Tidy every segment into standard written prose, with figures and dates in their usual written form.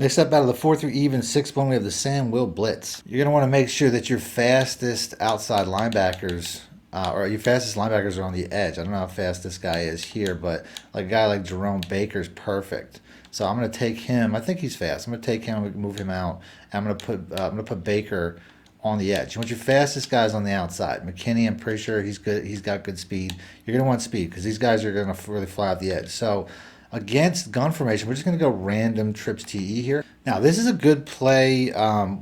Next up, out of the 4-3 even 6-1, we have the Sam Will blitz. You're going to want to make sure that your fastest outside linebackers, or your fastest linebackers are on the edge. I don't know how fast this guy is here, but like a guy like Jerome Baker's perfect. So I'm going to take him. I think he's fast. I'm going to take him. I'm going to move him out. And I'm going to put Baker on the edge. You want your fastest guys on the outside. McKinney, I'm pretty sure he's good. He's got good speed. You're going to want speed because these guys are going to really fly out the edge. So against gun formation, we're just going to go random trips TE here. Now, this is a good play.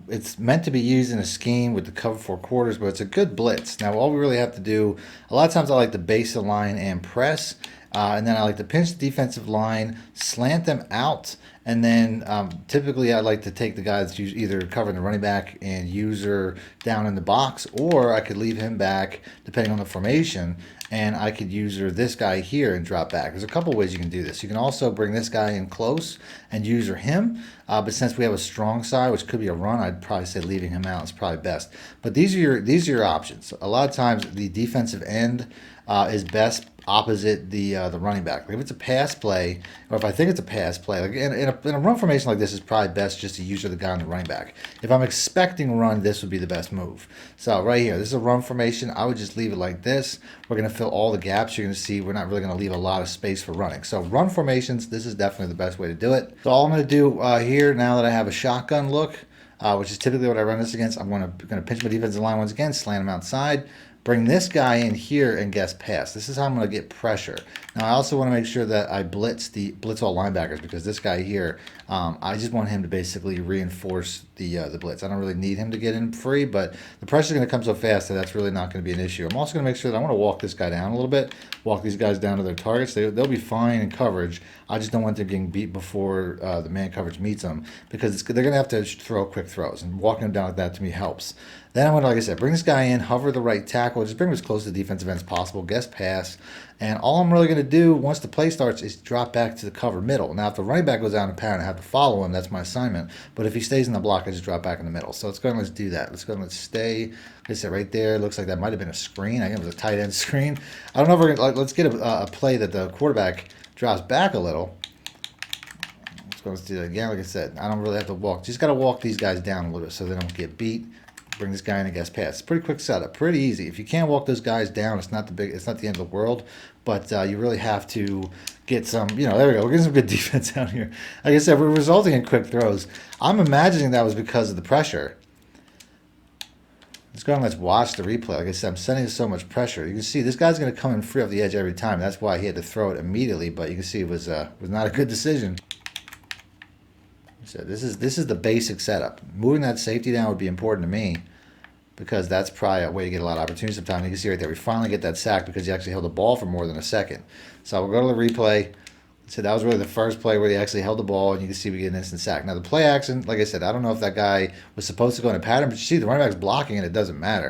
It's meant to be used in a scheme with the cover 4 quarters, but it's a good blitz. Now, all we really have to do, a lot of times I like to base the line and press, and then I like to pinch the defensive line, slant them out, and then typically I like to take the guy that's either covering the running back and user down in the box, or I could leave him back depending on the formation, and I could user this guy here and drop back. There's a couple ways you can do this. You can also bring this guy in close and user him, but since we have a strong side, which could be a run, I'd probably say leaving him out is probably best. But these are your options. A lot of times the defensive end is best opposite the running back. Like if it's a pass play, or if I think it's a pass play, like in a run formation like this, is probably best just to user the guy on the running back. If I'm expecting a run, this would be the best move. So right here, this is a run formation. I would just leave it like this. We're going to fill all the gaps. You're going to see we're not really going to leave a lot of space for running. So run formations, this is definitely the best way to do it. So all I'm going to do here, now that I have a shotgun look, which is typically what I run this against, I'm going to pinch my defensive line once again, slant him outside, bring this guy in here and guess pass. This is how I'm going to get pressure. Now I also want to make sure that I blitz all linebackers, because this guy here, I just want him to basically reinforce the blitz. I don't really need him to get in free, but the pressure is going to come so fast that that's really not going to be an issue. I'm also going to make sure that I want to walk this guy down a little bit, walk these guys down to their targets. They'll be fine in coverage. I just don't want them getting beat before the man coverage meets them, because they're going to have to throw quick throws, and walking them down like that to me helps. Then I'm going to, like I said, bring this guy in, hover the right tackle, just bring him as close to the defensive end as possible, guess pass, and all I'm really going to do once the play starts is drop back to the cover middle. Now, if the running back goes out in pound, I have to follow him. That's my assignment. But if he stays in the block, I just drop back in the middle. So let's go and let's do that. Let's go and let's stay. Like I said, right there, it looks like that might have been a screen. I think it was a tight end screen. I don't know if we're going to, let's get a play that the quarterback drops back a little. Let's do that again. Like I said, I don't really have to walk. Just got to walk these guys down a little bit so they don't get beat. Bring this guy in and guess pass. It's a pretty quick setup, pretty easy. If you can't walk those guys down, it's not the end of the world. But you really have to get some. There we go. We're getting some good defense out here. Like I said, we're resulting in quick throws. I'm imagining that was because of the pressure. Let's go and let's watch the replay. Like I said, I'm sending so much pressure. You can see this guy's going to come in free off the edge every time. That's why he had to throw it immediately. But you can see it was not a good decision. So this is the basic setup. Moving that safety down would be important to me, because that's probably a way to get a lot of opportunity sometimes. You can see right there, we finally get that sack because he actually held the ball for more than a second. So we'll go to the replay. So that was really the first play where he actually held the ball, and you can see we get an instant sack. Now the play action, like I said, I don't know if that guy was supposed to go in a pattern, but you see the running back's blocking and it doesn't matter.